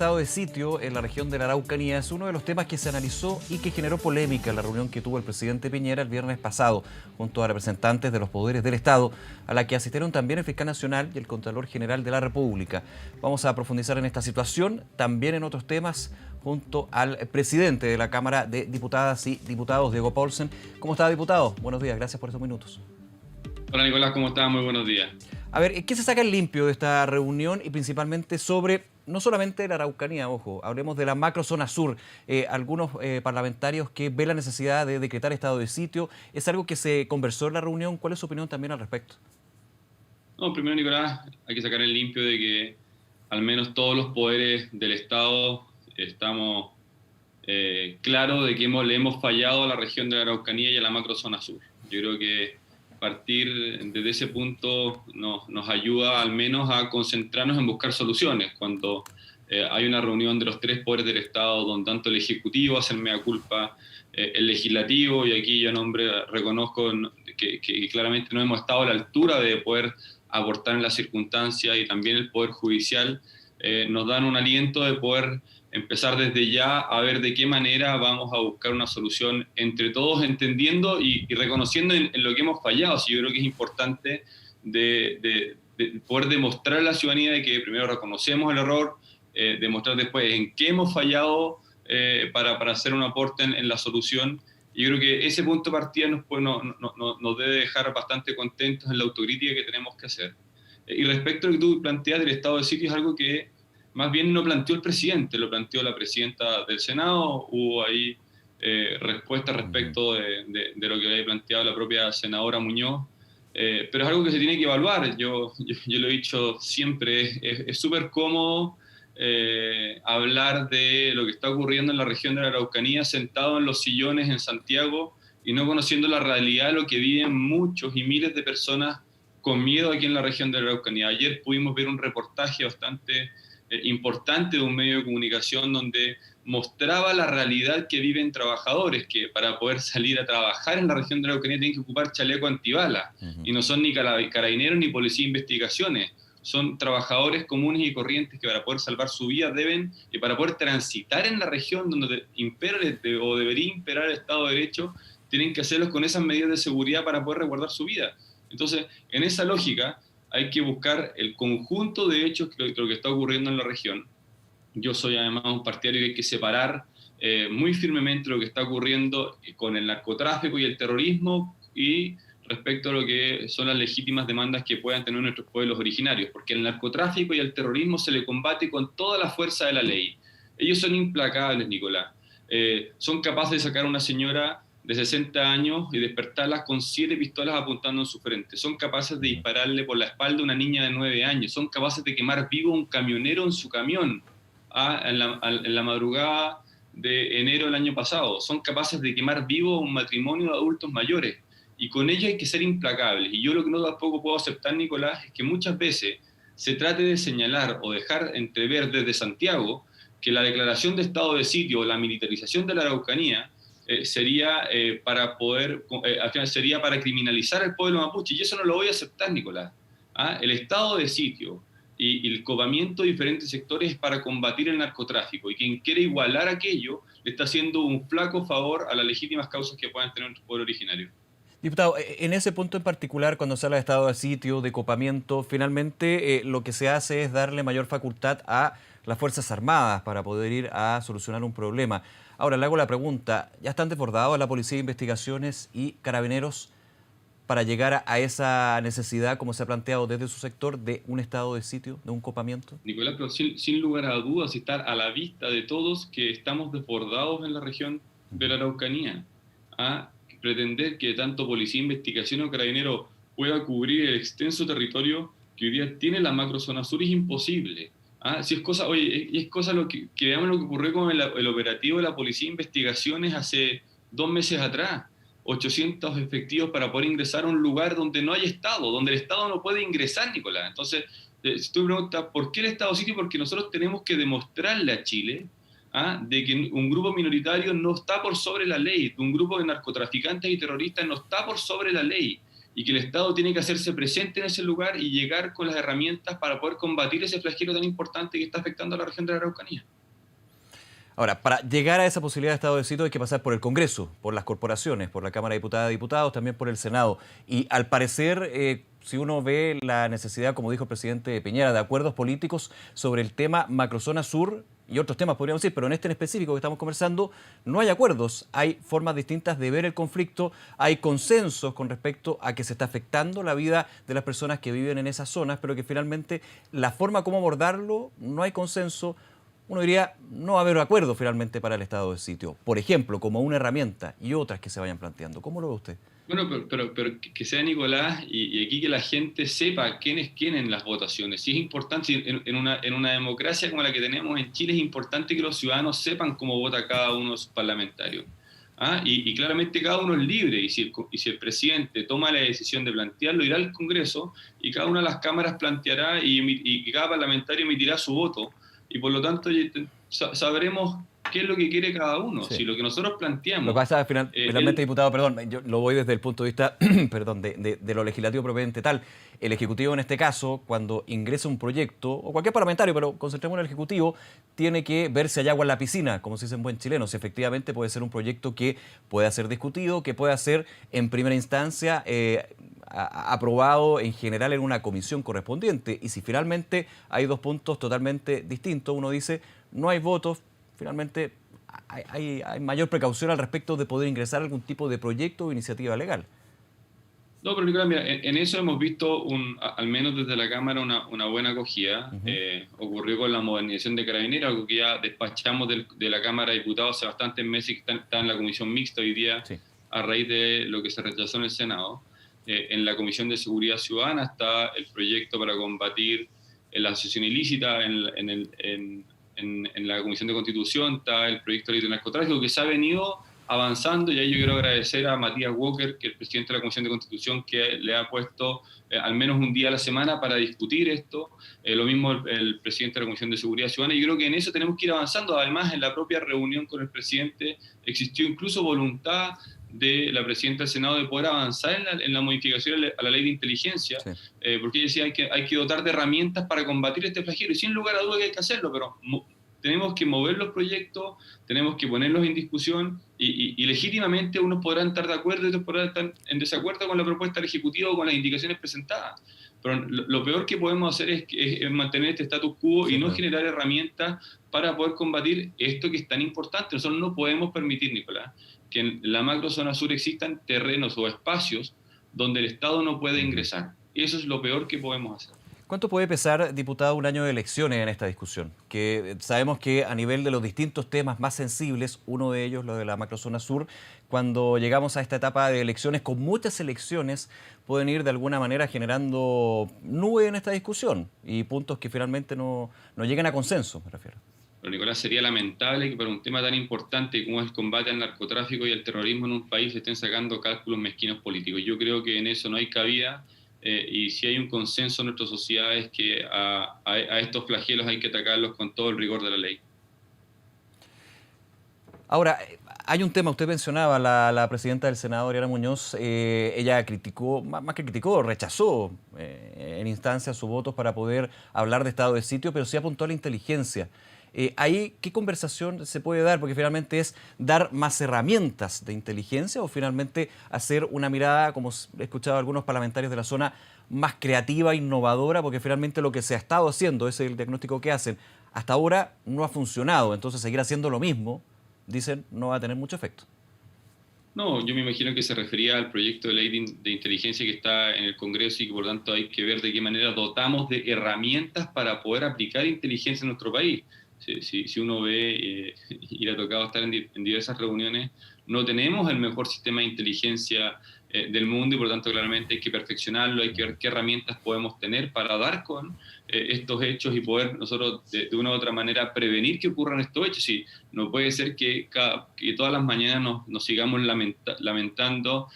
Estado de sitio en la región de la Araucanía es uno de los temas que se analizó y que generó polémica en la reunión que tuvo el presidente Piñera el viernes pasado junto a representantes de los poderes del Estado, a la que asistieron también el fiscal nacional y el Contralor General de la República. Vamos a profundizar en esta situación, también en otros temas, junto al presidente de la Cámara de Diputadas y Diputados, Diego Paulsen. ¿Cómo está, diputado? Buenos días, gracias por estos minutos. Hola Nicolás, ¿cómo estás? Muy buenos días. A ver, ¿qué se saca en limpio de esta reunión y principalmente sobre, no solamente la Araucanía, ojo, hablemos de la macrozona sur? Algunos parlamentarios que ven la necesidad de decretar estado de sitio, ¿es algo que se conversó en la reunión? ¿Cuál es su opinión también al respecto? No, primero Nicolás, hay que sacar en limpio de que al menos todos los poderes del Estado estamos claros de que le hemos fallado a la región de la Araucanía y a la macrozona sur. Yo creo que partir desde ese punto nos ayuda al menos a concentrarnos en buscar soluciones. Cuando hay una reunión de los tres poderes del Estado, donde tanto el Ejecutivo hace el mea culpa, el Legislativo, y aquí yo reconozco que claramente no hemos estado a la altura de poder aportar en las circunstancias, y también el Poder Judicial, nos dan un aliento de poder empezar desde ya a ver de qué manera vamos a buscar una solución entre todos, entendiendo y reconociendo en lo que hemos fallado. Sí, yo creo que es importante de poder demostrar a la ciudadanía de que primero reconocemos el error, demostrar después en qué hemos fallado para hacer un aporte en la solución. Y yo creo que ese punto de partida nos debe dejar bastante contentos en la autocrítica que tenemos que hacer. Y respecto a lo que tú planteas del estado de sitio, es algo que más bien no planteó el presidente, lo planteó la presidenta del Senado. Hubo ahí respuestas respecto de lo que había planteado la propia senadora Muñoz, pero es algo que se tiene que evaluar. Yo lo he dicho siempre, es súper cómodo hablar de lo que está ocurriendo en la región de la Araucanía sentado en los sillones en Santiago y no conociendo la realidad de lo que viven muchos y miles de personas con miedo aquí en la región de la Araucanía. Ayer pudimos ver un reportaje bastante importante de un medio de comunicación donde mostraba la realidad que viven trabajadores que para poder salir a trabajar en la región de la Araucanía tienen que ocupar chaleco antibala, y no son ni carabineros ni policía de investigaciones, son trabajadores comunes y corrientes que para poder salvar su vida deben, y para poder transitar en la región donde impera o debería imperar el Estado de Derecho, tienen que hacerlo con esas medidas de seguridad para poder resguardar su vida. Entonces, en esa lógica, hay que buscar el conjunto de hechos de lo que está ocurriendo en la región. Yo soy además un partidario que hay que separar muy firmemente lo que está ocurriendo con el narcotráfico y el terrorismo y respecto a lo que son las legítimas demandas que puedan tener nuestros pueblos originarios, porque el narcotráfico y el terrorismo se le combate con toda la fuerza de la ley. Ellos son implacables, Nicolás. Son capaces de sacar a una señora de 60 años y despertarlas con 7 pistolas apuntando en su frente. Son capaces de dispararle por la espalda a una niña de 9 años. Son capaces de quemar vivo a un camionero en su camión en la madrugada de enero del año pasado. Son capaces de quemar vivo a un matrimonio de adultos mayores. Y con ello hay que ser implacables. Y yo lo que no tampoco puedo aceptar, Nicolás, es que muchas veces se trate de señalar o dejar entrever desde Santiago que la declaración de estado de sitio o la militarización de la Araucanía sería al final sería para criminalizar al pueblo mapuche, y eso no lo voy a aceptar, Nicolás. El estado de sitio y el copamiento de diferentes sectores es para combatir el narcotráfico, y quien quiere igualar aquello le está haciendo un flaco favor a las legítimas causas que puedan tener nuestro pueblo originario. Diputado, en ese punto en particular, cuando se habla de estado de sitio, de copamiento, finalmente lo que se hace es darle mayor facultad a las Fuerzas Armadas para poder ir a solucionar un problema. Ahora, le hago la pregunta, ¿ya están desbordados la Policía de Investigaciones y Carabineros para llegar a esa necesidad, como se ha planteado desde su sector, de un estado de sitio, de un copamiento? Nicolás, pero sin lugar a dudas, está a la vista de todos que estamos desbordados en la región de la Araucanía. Pretender que tanto Policía, Investigación o Carabinero pueda cubrir el extenso territorio que hoy día tiene la macrozona sur es imposible. Si es cosa, oye, es cosa que veamos lo que ocurrió con el operativo de la Policía de Investigaciones hace 2 meses atrás. 800 efectivos para poder ingresar a un lugar donde no hay Estado, donde el Estado no puede ingresar, Nicolás. Entonces, si tú me preguntas, ¿por qué el Estado sitio? Porque nosotros tenemos que demostrarle a Chile de que un grupo minoritario no está por sobre la ley, que un grupo de narcotraficantes y terroristas no está por sobre la ley. y que el Estado tiene que hacerse presente en ese lugar y llegar con las herramientas para poder combatir ese flagelo tan importante que está afectando a la región de la Araucanía. Ahora, para llegar a esa posibilidad de estado de sitio hay que pasar por el Congreso, por las corporaciones, por la Cámara de Diputadas y Diputados, también por el Senado. Y al parecer, si uno ve la necesidad, como dijo el presidente Piñera, de acuerdos políticos sobre el tema Macrozona Sur y otros temas, podríamos decir, pero en este en específico que estamos conversando, no hay acuerdos. Hay formas distintas de ver el conflicto, hay consensos con respecto a que se está afectando la vida de las personas que viven en esas zonas, pero que finalmente la forma como abordarlo, no hay consenso. Uno diría, no va a haber acuerdo finalmente para el estado de sitio. Por ejemplo, como una herramienta y otras que se vayan planteando. ¿Cómo lo ve usted? Bueno, pero que sea Nicolás y aquí que la gente sepa quién es quién en las votaciones. Sí es importante, sí, en una democracia como la que tenemos en Chile es importante que los ciudadanos sepan cómo vota cada uno de sus parlamentarios. ¿Ah? Y claramente cada uno es libre, y si el presidente toma la decisión de plantearlo, irá al Congreso y cada una de las cámaras planteará y cada parlamentario emitirá su voto. Y por lo tanto sabremos qué es lo que quiere cada uno. Sí. Si lo que nosotros Lo planteamos... que pasa finalmente, diputado, perdón, yo lo voy desde el punto de vista perdón, de lo legislativo propiamente tal. El Ejecutivo en este caso, cuando ingresa un proyecto, o cualquier parlamentario, pero concentremos en el Ejecutivo, tiene que ver si hay agua en la piscina, como se dice en buen chileno. Si efectivamente puede ser un proyecto que pueda ser discutido, que pueda ser en primera instancia aprobado en general en una comisión correspondiente. Y si finalmente hay dos puntos totalmente distintos, uno dice no hay votos, finalmente hay mayor precaución al respecto de poder ingresar algún tipo de proyecto o iniciativa legal. No, pero Nicolás, mira, en eso hemos visto, al menos desde la Cámara, una buena acogida. Ocurrió con la modernización de Carabineros, algo que ya despachamos de la Cámara de Diputados hace bastantes meses, que está en la Comisión Mixta hoy día, sí, a raíz de lo que se rechazó en el Senado. En la Comisión de Seguridad Ciudadana está el proyecto para combatir la asociación ilícita, en la Comisión de Constitución está el proyecto de ley de narcotráfico, que se ha venido avanzando, y ahí yo quiero agradecer a Matías Walker, que es el presidente de la Comisión de Constitución, que le ha puesto al menos un día a la semana para discutir esto. Lo mismo el presidente de la Comisión de Seguridad Ciudadana, y yo creo que en eso tenemos que ir avanzando. Además, en la propia reunión con el presidente existió incluso voluntad de la presidenta del Senado de poder avanzar en la modificación a la ley de inteligencia, sí, porque ella decía hay que dotar de herramientas para combatir este flagelo, y sin lugar a duda que hay que hacerlo, pero tenemos que mover los proyectos, tenemos que ponerlos en discusión, y legítimamente unos podrán estar de acuerdo y otros podrán estar en desacuerdo con la propuesta del Ejecutivo o con las indicaciones presentadas. Pero lo peor que podemos hacer es mantener este status quo, sí, y no generar herramientas para poder combatir esto que es tan importante. Nosotros no podemos permitir, Nicolás, que en la macrozona sur existan terrenos o espacios donde el Estado no puede ingresar. Eso es lo peor que podemos hacer. ¿Cuánto puede pesar, diputado, un año de elecciones en esta discusión? Que sabemos que a nivel de los distintos temas más sensibles, uno de ellos, lo de la macrozona sur, cuando llegamos a esta etapa de elecciones, con muchas elecciones, pueden ir de alguna manera generando nube en esta discusión y puntos que finalmente no llegan a consenso, me refiero. Pero Nicolás, sería lamentable que para un tema tan importante como es el combate al narcotráfico y al terrorismo en un país se estén sacando cálculos mezquinos políticos. Yo creo que en eso no hay cabida. Y si hay un consenso en nuestra sociedad es que a estos flagelos hay que atacarlos con todo el rigor de la ley. Ahora, hay un tema, usted mencionaba, la presidenta del Senado, Ariana Muñoz, ella criticó, más que criticó, rechazó en instancia sus votos para poder hablar de estado de sitio, pero sí apuntó a la inteligencia. Ahí, ¿qué conversación se puede dar? Porque finalmente es dar más herramientas de inteligencia o finalmente hacer una mirada, como he escuchado a algunos parlamentarios de la zona, más creativa, innovadora, porque finalmente lo que se ha estado haciendo, ese es el diagnóstico que hacen, hasta ahora no ha funcionado. Entonces seguir haciendo lo mismo, dicen, no va a tener mucho efecto. No, yo me imagino que se refería al proyecto de ley de inteligencia que está en el Congreso y que por tanto hay que ver de qué manera dotamos de herramientas para poder aplicar inteligencia en nuestro país. Si uno ve, y le ha tocado estar en diversas reuniones, no tenemos el mejor sistema de inteligencia del mundo, y por lo tanto claramente hay que perfeccionarlo, hay que ver qué herramientas podemos tener para dar con estos hechos y poder nosotros de una u otra manera prevenir que ocurran estos hechos. Y no puede ser que todas las mañanas nos sigamos lamentando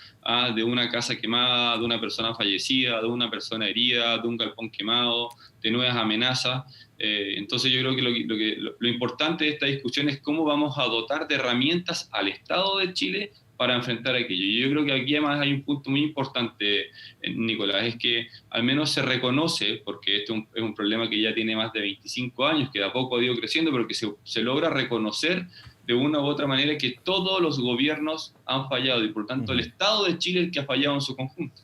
de una casa quemada, de una persona fallecida, de una persona herida, de un galpón quemado, de nuevas amenazas. Entonces yo creo que lo importante de esta discusión es cómo vamos a dotar de herramientas al Estado de Chile para enfrentar aquello. Y yo creo que aquí además hay un punto muy importante, Nicolás, es que al menos se reconoce, porque este es un problema que ya tiene más de 25 años, que de a poco ha ido creciendo, pero que se logra reconocer de una u otra manera que todos los gobiernos han fallado y por lo tanto el Estado de Chile es el que ha fallado en su conjunto.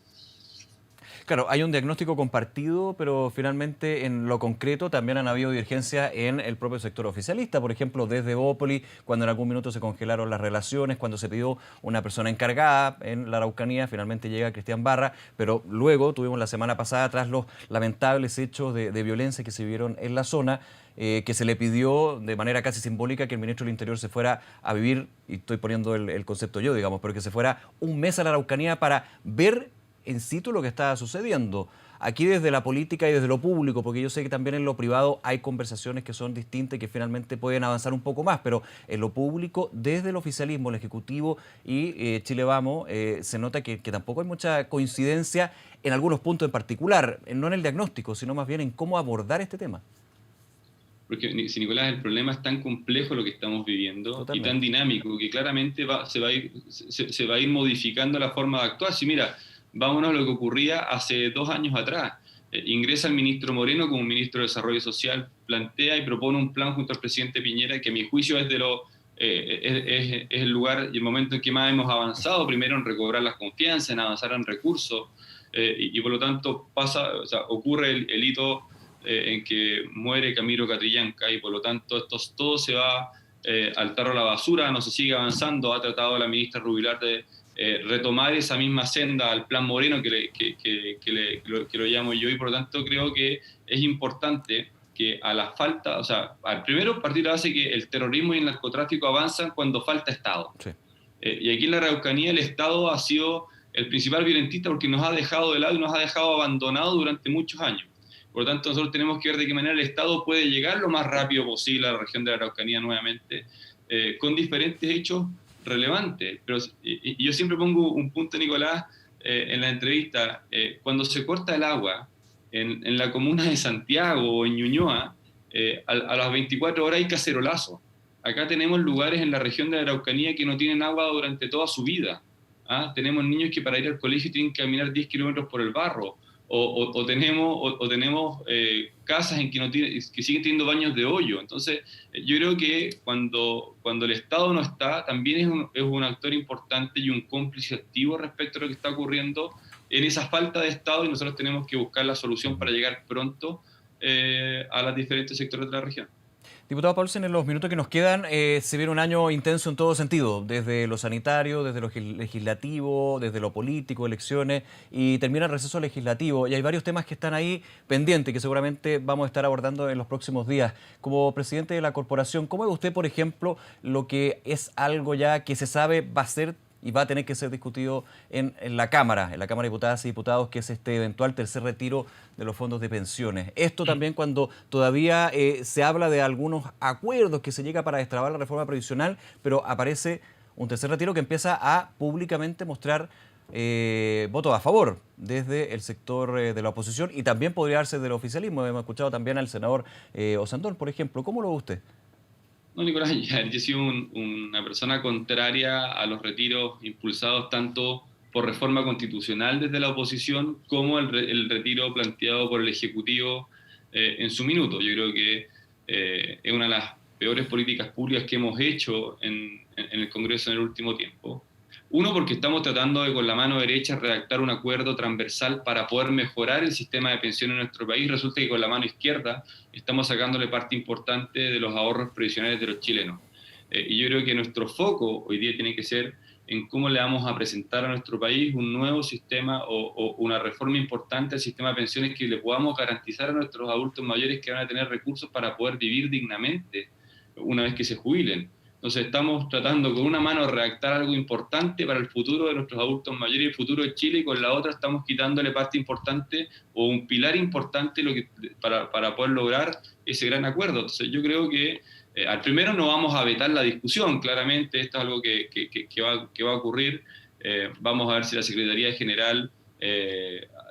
Claro, hay un diagnóstico compartido, pero finalmente en lo concreto también han habido divergencias en el propio sector oficialista. Por ejemplo, desde Bópoli, cuando en algún minuto se congelaron las relaciones, cuando se pidió una persona encargada en la Araucanía, finalmente llega Cristian Barra, pero luego tuvimos la semana pasada, tras los lamentables hechos de violencia que se vivieron en la zona, que se le pidió de manera casi simbólica que el ministro del Interior se fuera a vivir, y estoy poniendo el concepto yo, digamos, pero que se fuera un mes a la Araucanía para ver en situ lo que está sucediendo. Aquí desde la política y desde lo público, porque yo sé que también en lo privado hay conversaciones que son distintas y que finalmente pueden avanzar un poco más, pero en lo público, desde el oficialismo, el Ejecutivo y Chile Vamos, se nota que tampoco hay mucha coincidencia en algunos puntos en particular, no en el diagnóstico, sino más bien en cómo abordar este tema. Porque, si Nicolás, el problema es tan complejo lo que estamos viviendo. Totalmente. Y tan dinámico que claramente se va a ir modificando la forma de actuar. Si mira, vámonos a lo que ocurría hace 2 años atrás. Ingresa el ministro Moreno como ministro de Desarrollo Social, plantea y propone un plan junto al presidente Piñera, que a mi juicio es el lugar y el momento en que más hemos avanzado, primero en recobrar las confianzas, en avanzar en recursos, y por lo tanto ocurre el hito en que muere Camilo Catrillanca, y por lo tanto todo se va al tarro a la basura, no se sigue avanzando. Ha tratado la ministra Rubilar de retomar esa misma senda al plan Moreno que lo llamo yo, y por lo tanto creo que es importante que a la falta, al primero partir de la base que el terrorismo y el narcotráfico avanzan cuando falta Estado. Sí. Y aquí en la Araucanía el Estado ha sido el principal violentista porque nos ha dejado de lado y nos ha dejado abandonados durante muchos años. Por lo tanto, nosotros tenemos que ver de qué manera el Estado puede llegar lo más rápido posible a la región de la Araucanía nuevamente, con diferentes hechos relevantes. Pero y yo siempre pongo un punto, Nicolás, en la entrevista. Cuando se corta el agua en la comuna de Santiago o en Ñuñoa, a las 24 horas hay cacerolazo. Acá tenemos lugares en la región de la Araucanía que no tienen agua durante toda su vida. Tenemos niños que para ir al colegio tienen que caminar 10 kilómetros por el barro. O tenemos casas en que siguen teniendo baños de hoyo. Entonces, yo creo que cuando el Estado no está, también es un actor importante y un cómplice activo respecto a lo que está ocurriendo en esa falta de Estado, y nosotros tenemos que buscar la solución para llegar pronto a los diferentes sectores de la región. Diputado Paulsen, en los minutos que nos quedan, se viene un año intenso en todo sentido, desde lo sanitario, desde lo legislativo, desde lo político, elecciones, y termina el receso legislativo. Y hay varios temas que están ahí pendientes, que seguramente vamos a estar abordando en los próximos días. Como presidente de la corporación, ¿cómo ve usted, por ejemplo, lo que es algo ya que se sabe va a ser y va a tener que ser discutido en la Cámara de Diputadas y Diputados, que es este eventual tercer retiro de los fondos de pensiones? Esto también cuando todavía se habla de algunos acuerdos que se llega para destrabar la reforma previsional, pero aparece un tercer retiro que empieza a públicamente mostrar votos a favor desde el sector de la oposición, y también podría darse del oficialismo. Hemos escuchado también al senador Osandón, por ejemplo. ¿Cómo lo ve usted? No, Nicolás, yo he sido una persona contraria a los retiros impulsados tanto por reforma constitucional desde la oposición como el retiro planteado por el Ejecutivo en su minuto. Yo creo que es una de las peores políticas públicas que hemos hecho en el Congreso en el último tiempo. Uno, porque estamos tratando de con la mano derecha redactar un acuerdo transversal para poder mejorar el sistema de pensiones en nuestro país. Resulta que con la mano izquierda estamos sacándole parte importante de los ahorros previsionales de los chilenos. Y yo creo que nuestro foco hoy día tiene que ser en cómo le vamos a presentar a nuestro país un nuevo sistema o una reforma importante al sistema de pensiones que le podamos garantizar a nuestros adultos mayores que van a tener recursos para poder vivir dignamente una vez que se jubilen. Entonces estamos tratando con una mano de redactar algo importante para el futuro de nuestros adultos mayores y el futuro de Chile, y con la otra estamos quitándole parte importante o un pilar importante para poder lograr ese gran acuerdo. Entonces yo creo que al primero no vamos a vetar la discusión, claramente esto es algo que va a ocurrir. Vamos a ver si la Secretaría General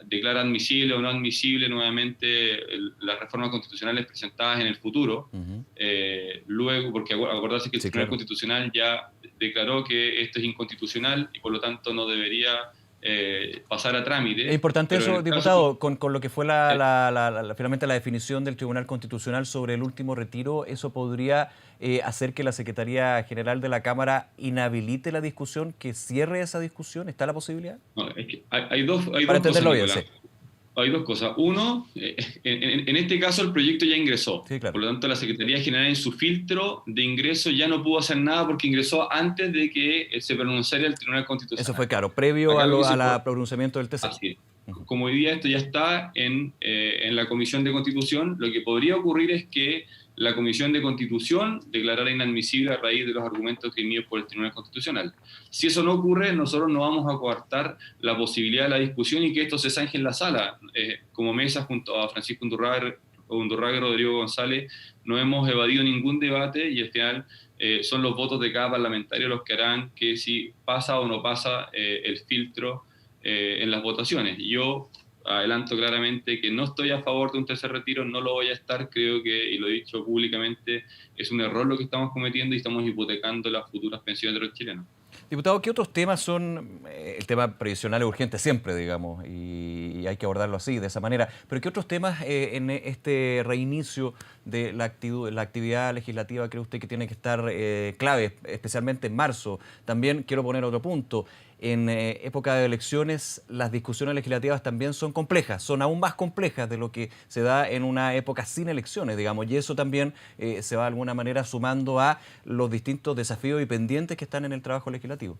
declara admisible o no admisible nuevamente las reformas constitucionales presentadas en el futuro. Luego, porque acordarse que el Tribunal Constitucional ya declaró que esto es inconstitucional y por lo tanto no debería pasar a trámite. Es importante eso, diputado, con lo que fue finalmente la definición del Tribunal Constitucional sobre el último retiro. ¿Eso podría hacer que la Secretaría General de la Cámara inhabilite la discusión, que cierre esa discusión? ¿Está la posibilidad? No, es que hay dos entenderlo bien, sí. Hay dos cosas. Uno, en este caso el proyecto ya ingresó. Sí, claro. Por lo tanto, la Secretaría General en su filtro de ingreso ya no pudo hacer nada porque ingresó antes de que se pronunciara el Tribunal Constitucional. Eso fue claro, previo al pronunciamiento del TC. Así es. Como hoy día esto ya está en la Comisión de Constitución, lo que podría ocurrir es que la Comisión de Constitución declarara inadmisible a raíz de los argumentos emitidos por el Tribunal Constitucional. Si eso no ocurre, nosotros no vamos a coartar la posibilidad de la discusión y que esto se zanje en la sala. Como mesa, junto a Francisco Undurraga y Rodrigo González, no hemos evadido ningún debate y al final son los votos de cada parlamentario los que harán que si pasa o no pasa el filtro en las votaciones. Yo adelanto claramente que no estoy a favor de un tercer retiro, no lo voy a estar, creo que, y lo he dicho públicamente, es un error lo que estamos cometiendo y estamos hipotecando las futuras pensiones de los chilenos. Diputado, ¿qué otros temas son? El tema previsional es urgente siempre, digamos, y hay que abordarlo así, de esa manera. Pero ¿qué otros temas en este reinicio de la actividad legislativa cree usted que tiene que estar clave, especialmente en marzo? También quiero poner otro punto. En época de elecciones, las discusiones legislativas también son complejas, son aún más complejas de lo que se da en una época sin elecciones, digamos, y eso también se va de alguna manera sumando a los distintos desafíos y pendientes que están en el trabajo legislativo.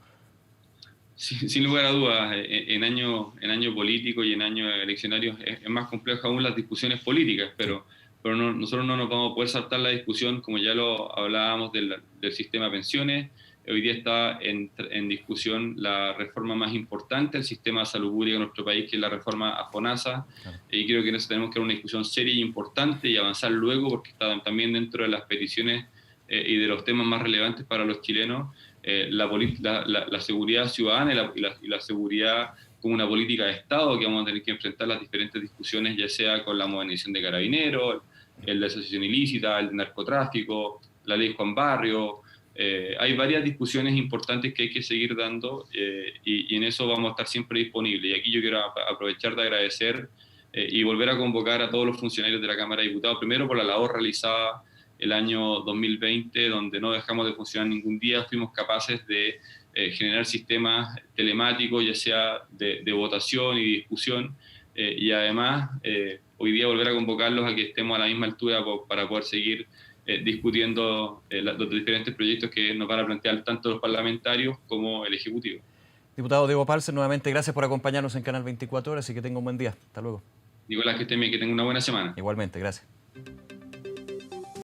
Sin lugar a dudas, en año político y en años eleccionarios es más complejo aún las discusiones políticas, pero nosotros no nos vamos a poder saltar la discusión, como ya lo hablábamos, del sistema de pensiones. Hoy día está en discusión la reforma más importante del sistema de salud pública en nuestro país, que es la reforma a FONASA. Claro. Y creo que en eso tenemos que dar una discusión seria y importante y avanzar luego, porque está también dentro de las peticiones y de los temas más relevantes para los chilenos, la seguridad ciudadana y la seguridad como una política de Estado, que vamos a tener que enfrentar las diferentes discusiones, ya sea con la modernización de Carabineros, el de asociación ilícita, el de narcotráfico, la ley Juan Barrio. Hay varias discusiones importantes que hay que seguir dando y en eso vamos a estar siempre disponibles. Y aquí yo quiero aprovechar de agradecer y volver a convocar a todos los funcionarios de la Cámara de Diputados, primero por la labor realizada el año 2020, donde no dejamos de funcionar ningún día, fuimos capaces de generar sistemas telemáticos, ya sea de votación y discusión, y además hoy día volver a convocarlos a que estemos a la misma altura para poder seguir discutiendo los diferentes proyectos que nos van a plantear tanto los parlamentarios como el Ejecutivo. Diputado Diego Opálcer, nuevamente gracias por acompañarnos en Canal 24 Horas y que tenga un buen día. Hasta luego. Nicolás, que estén bien, que tenga una buena semana. Igualmente, gracias.